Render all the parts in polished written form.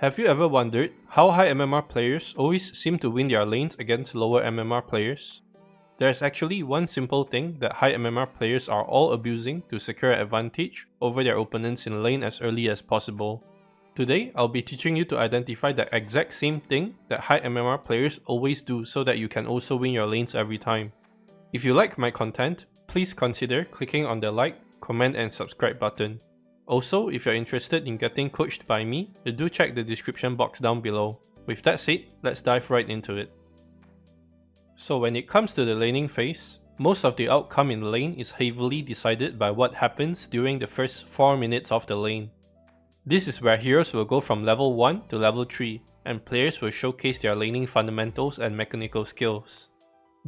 Have you ever wondered how high MMR players always seem to win their lanes against lower MMR players? There's actually one simple thing that high MMR players are all abusing to secure an advantage over their opponents in lane as early as possible. Today, I'll be teaching you to identify the exact same thing that high MMR players always do so that you can also win your lanes every time. If you like my content, please consider clicking on the like, comment and subscribe button. Also, if you're interested in getting coached by me, do check the description box down below. With that said, let's dive right into it. So when it comes to the laning phase, most of the outcome in lane is heavily decided by what happens during the first 4 minutes of the lane. This is where heroes will go from level 1 to level 3, and players will showcase their laning fundamentals and mechanical skills.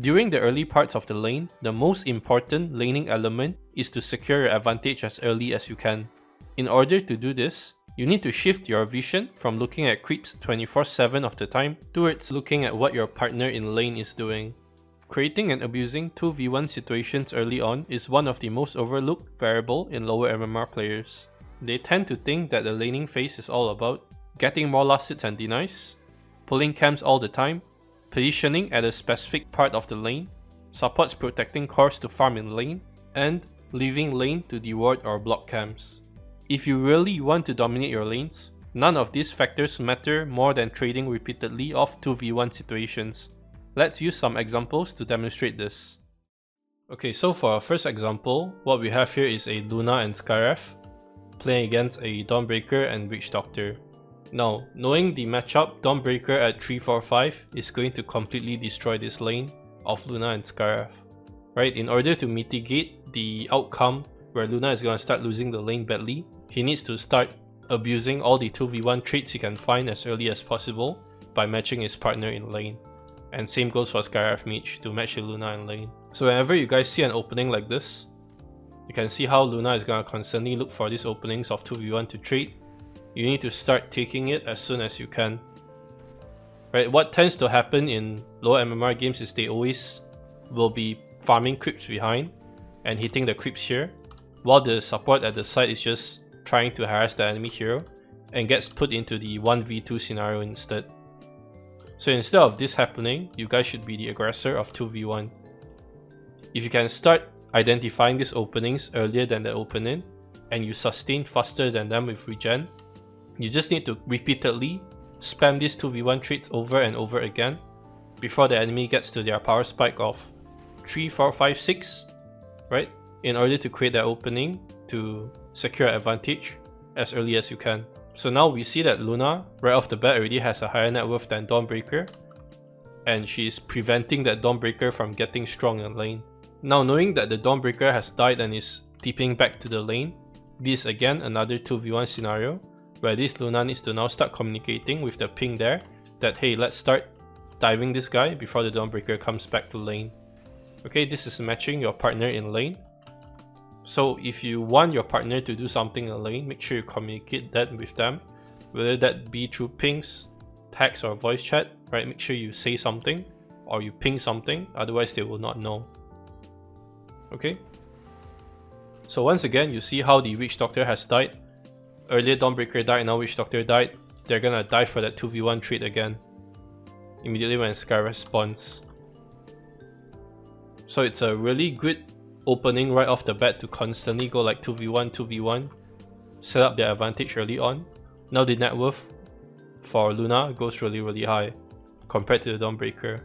During the early parts of the lane, the most important laning element is to secure your advantage as early as you can. In order to do this, you need to shift your vision from looking at creeps 24/7 of the time towards looking at what your partner in lane is doing. Creating and abusing 2v1 situations early on is one of the most overlooked variable in lower MMR players. They tend to think that the laning phase is all about getting more last hits and denies, pulling camps all the time, positioning at a specific part of the lane, supports protecting cores to farm in lane, and leaving lane to deward or block camps. If you really want to dominate your lanes, none of these factors matter more than trading repeatedly off 2v1 situations. Let's use some examples to demonstrate this. Okay, so for our first example, what we have here is a Luna and Skywrath playing against a Dawnbreaker and Witch Doctor. Now, knowing the matchup, Dawnbreaker at 3-4-5 is going to completely destroy this lane of Luna and Skywrath. Right, in order to mitigate the outcome where Luna is going to start losing the lane badly, he needs to start abusing all the 2v1 traits he can find as early as possible by matching his partner in lane. And same goes for Skywrath Mage to match the Luna in lane. So whenever you guys see an opening like this, you can see how Luna is going to constantly look for these openings of 2v1 to trade. You need to start taking it as soon as you can. Right, what tends to happen in low MMR games is they always will be farming creeps behind and hitting the creeps here, while the support at the side is just trying to harass the enemy hero and gets put into the 1v2 scenario instead. So instead of this happening, you guys should be the aggressor of 2v1. If you can start identifying these openings earlier than the opponent and you sustain faster than them with regen, you just need to repeatedly spam these 2v1 traits over and over again before the enemy gets to their power spike of 3, 4, 5, 6, right? In order to create that opening to secure advantage as early as you can. So now we see that Luna right off the bat already has a higher net worth than Dawnbreaker, and she's preventing that Dawnbreaker from getting strong in lane. Now knowing that the Dawnbreaker has died and is tipping back to the lane, this is again another 2v1 scenario where this Luna needs to now start communicating with the ping there that hey, let's start diving this guy before the Dawnbreaker comes back to lane. Okay, this is matching your partner in lane. So if you want your partner to do something in lane, make sure you communicate that with them, whether that be through pings, text or voice chat, right? Make sure you say something or you ping something, otherwise they will not know. Okay? So once again, you see how the Witch Doctor has died. Earlier Dawnbreaker died, now Witch Doctor died. They're gonna die for that 2v1 trade again immediately when Skywrath spawns. So it's a really good opening right off the bat to constantly go like 2v1, 2v1, set up their advantage early on. Now the net worth for Luna goes really high compared to the Dawnbreaker,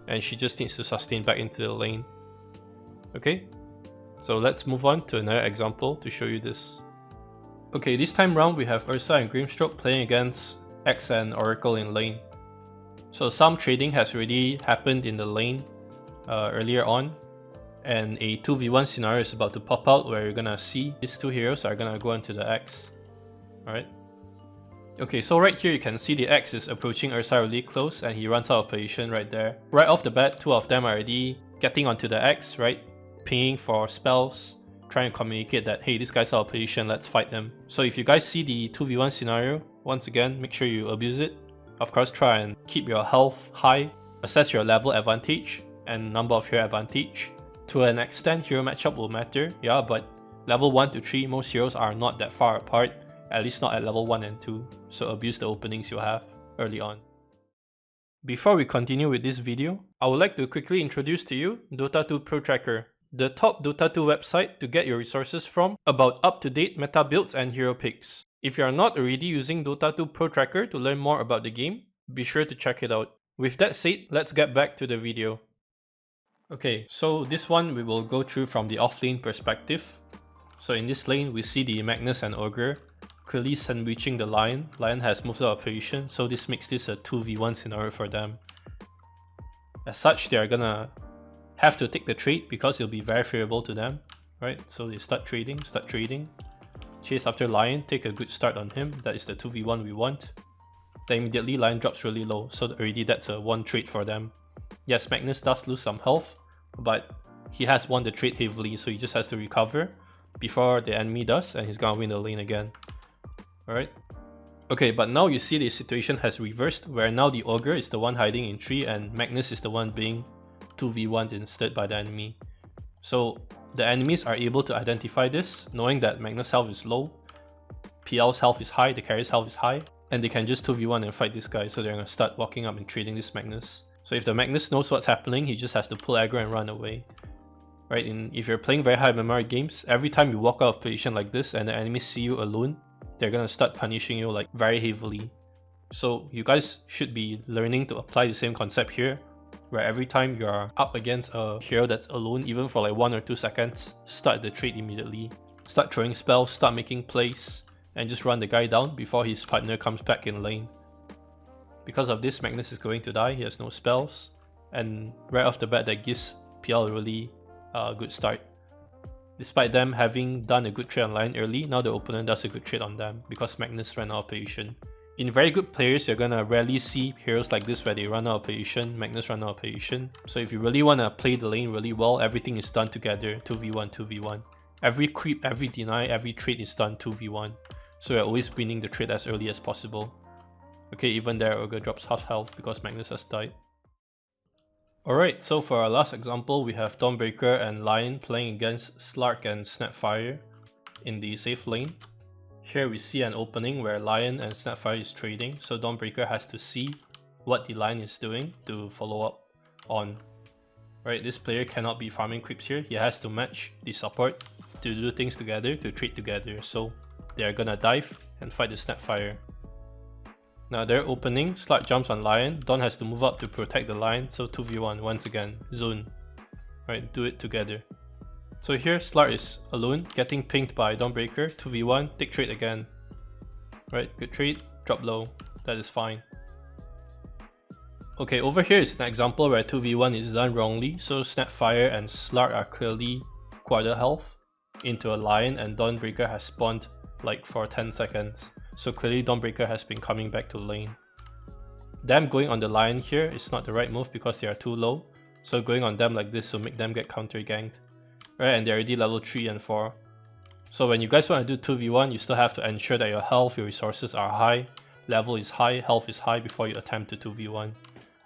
and she just needs to sustain back into the lane. Okay, so let's move on to another example to show you this. Okay, this time round we have Ursa and Grimstroke playing against X and Oracle in lane. So some trading has already happened in the lane earlier on, and a 2v1 scenario is about to pop out where you're gonna see these two heroes are gonna go into the X. Alright. Okay, so right here you can see the X is approaching Ursa really close and he runs out of position right there. Right off the bat, two of them are already getting onto the X, right? Pinging for spells, trying to communicate that hey, this guy's out of position, let's fight him. So if you guys see the 2v1 scenario, once again, make sure you abuse it. Of course, try and keep your health high, assess your level advantage and number of hero advantage. To an extent, hero matchup will matter, yeah, but level 1 to 3, most heroes are not that far apart, at least not at level 1 and 2, so abuse the openings you have early on. Before we continue with this video, I would like to quickly introduce to you Dota 2 Pro Tracker, the top Dota 2 website to get your resources from about up-to-date meta builds and hero picks. If you are not already using Dota 2 Pro Tracker to learn more about the game, be sure to check it out. With that said, let's get back to the video. Okay, so this one we will go through from the offlane perspective. So in this lane, we see the Magnus and Ogre clearly sandwiching the Lion. Lion has moved out of position, so this makes this a 2v1 scenario for them. As such, they are gonna have to take the trade because it'll be very favorable to them, right? So they start trading, chase after Lion, take a good start on him. That is the 2v1 we want. Then immediately Lion drops really low, so already that's a 1 trade for them. Yes, Magnus does lose some health, but he has won the trade heavily, so he just has to recover before the enemy does, and he's gonna win the lane again. Alright. Okay, but now you see the situation has reversed, where now the Ogre is the one hiding in tree and Magnus is the one being 2v1'd instead by the enemy. So the enemies are able to identify this, knowing that Magnus' health is low, PL's health is high, the carrier's health is high, and they can just 2v1 and fight this guy, so they're gonna start walking up and trading this Magnus. So if the Magnus knows what's happening, he just has to pull aggro and run away. Right, if you're playing very high MMR games, every time you walk out of position like this and the enemies see you alone, they're gonna start punishing you like very heavily. So you guys should be learning to apply the same concept here, where every time you're up against a hero that's alone, even for like 1 or 2 seconds, start the trade immediately. Start throwing spells, start making plays, and just run the guy down before his partner comes back in lane. Because of this, Magnus is going to die, he has no spells, and right off the bat that gives PL a really good start. Despite them having done a good trade on Lion early, now the opponent does a good trade on them because Magnus ran out of position. In very good players, you're gonna rarely see heroes like this where they run out of position, Magnus run out of position. So if you really wanna play the lane really well, everything is done together, 2v1, 2v1. Every creep, every deny, every trade is done 2v1. So you're always winning the trade as early as possible. Okay, even there, Ogre drops half health because Magnus has died. Alright, so for our last example, we have Dawnbreaker and Lion playing against Slark and Snapfire in the safe lane. Here we see an opening where Lion and Snapfire is trading, so Dawnbreaker has to see what the Lion is doing to follow up on. Right, this player cannot be farming creeps here, he has to match the support to do things together, to trade together, so they are gonna dive and fight the Snapfire. Now they're opening, Slark jumps on Lion, Dawn has to move up to protect the Lion, so 2v1 once again, zone. Right, do it together. So here Slark is alone, getting pinged by Dawnbreaker, 2v1, take trade again. Right, good trade, drop low, that is fine. Okay, over here is an example where 2v1 is done wrongly, so Snapfire and Slark are clearly quarter health into a Lion and Dawnbreaker has spawned like for 10 seconds. So clearly Dawnbreaker has been coming back to lane. Them going on the Lion here is not the right move because they are too low. So going on them like this will make them get counter ganked. Right, and they're already level 3 and 4. So when you guys want to do 2v1, you still have to ensure that your health, your resources are high, level is high, health is high before you attempt to 2v1.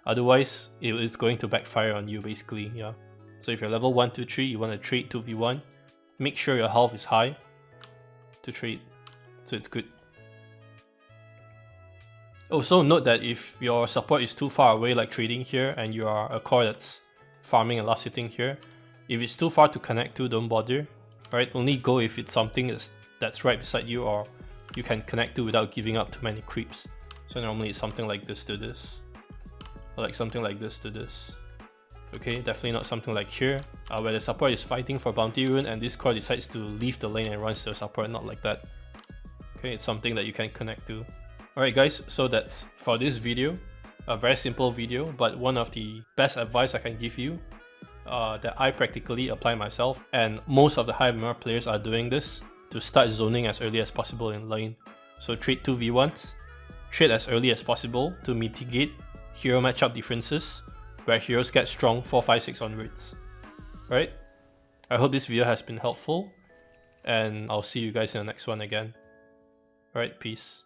Otherwise, it is going to backfire on you basically, yeah. So if you're level 1, 2, 3, you want to trade 2v1, make sure your health is high to trade, so it's good. Also note that if your support is too far away like trading here and you are a core that's farming and last hitting here, if it's too far to connect to, don't bother. Right, only go if it's something that's right beside you or you can connect to without giving up too many creeps. So normally it's something like this to this, or like something like this to this. Okay, definitely not something like here, where the support is fighting for bounty rune and this core decides to leave the lane and runs to the support, not like that. Okay, it's something that you can connect to. Alright guys, so that's for this video. A very simple video, but one of the best advice I can give you that I practically apply myself, and most of the high MMR players are doing this, to start zoning as early as possible in lane. So trade 2v1s, trade as early as possible to mitigate hero matchup differences where heroes get strong 4, 5, 6 onwards. Right? I hope this video has been helpful, and I'll see you guys in the next one again. Alright, peace.